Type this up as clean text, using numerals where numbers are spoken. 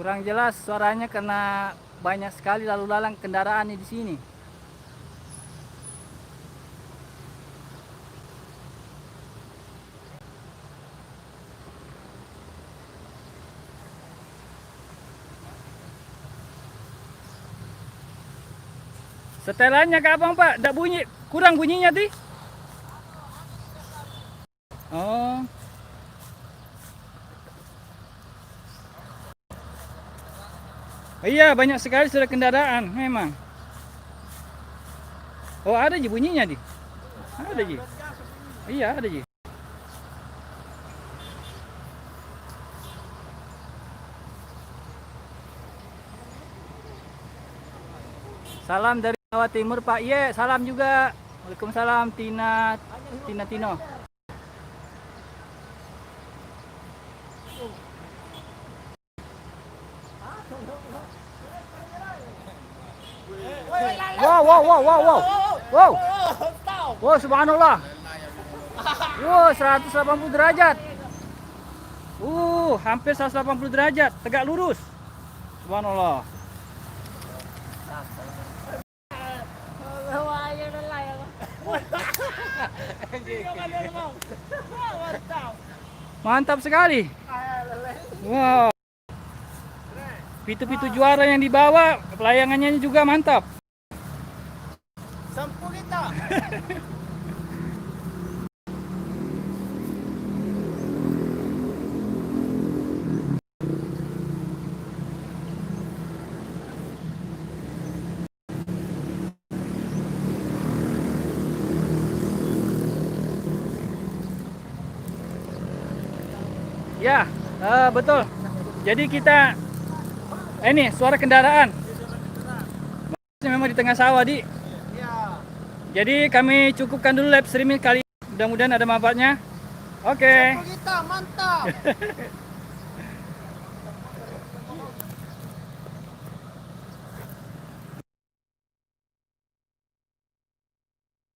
Kurang jelas suaranya karena banyak sekali lalu lalang kendaraan di sini. Setelannya kapan Pak? Tidak bunyi, kurang bunyinya di? Oh. Iya, banyak sekali sudah kendaraan, memang. Oh, ada ji bunyinya di? Ada ji. Iya, ada ji. Salam dari Jawa Timur Pak. Iya, salam juga. Waalaikumsalam Tina Tino. Wow, wow, wow, wow, wow. Wow. Wow, subhanallah. Wow, 180 derajat. Hampir 180 derajat, tegak lurus. Subhanallah. Mantap sekali. Wow. Pitu-pitu juara yang dibawa, pelayangannya juga mantap. Sampu kita. Ya, betul. Jadi kita ini suara kendaraan. Memang di tengah sawah di. Ya. Jadi kami cukupkan dulu live streaming kali ini. Mudah-mudahan ada manfaatnya. Oke. Sampu kita mantap.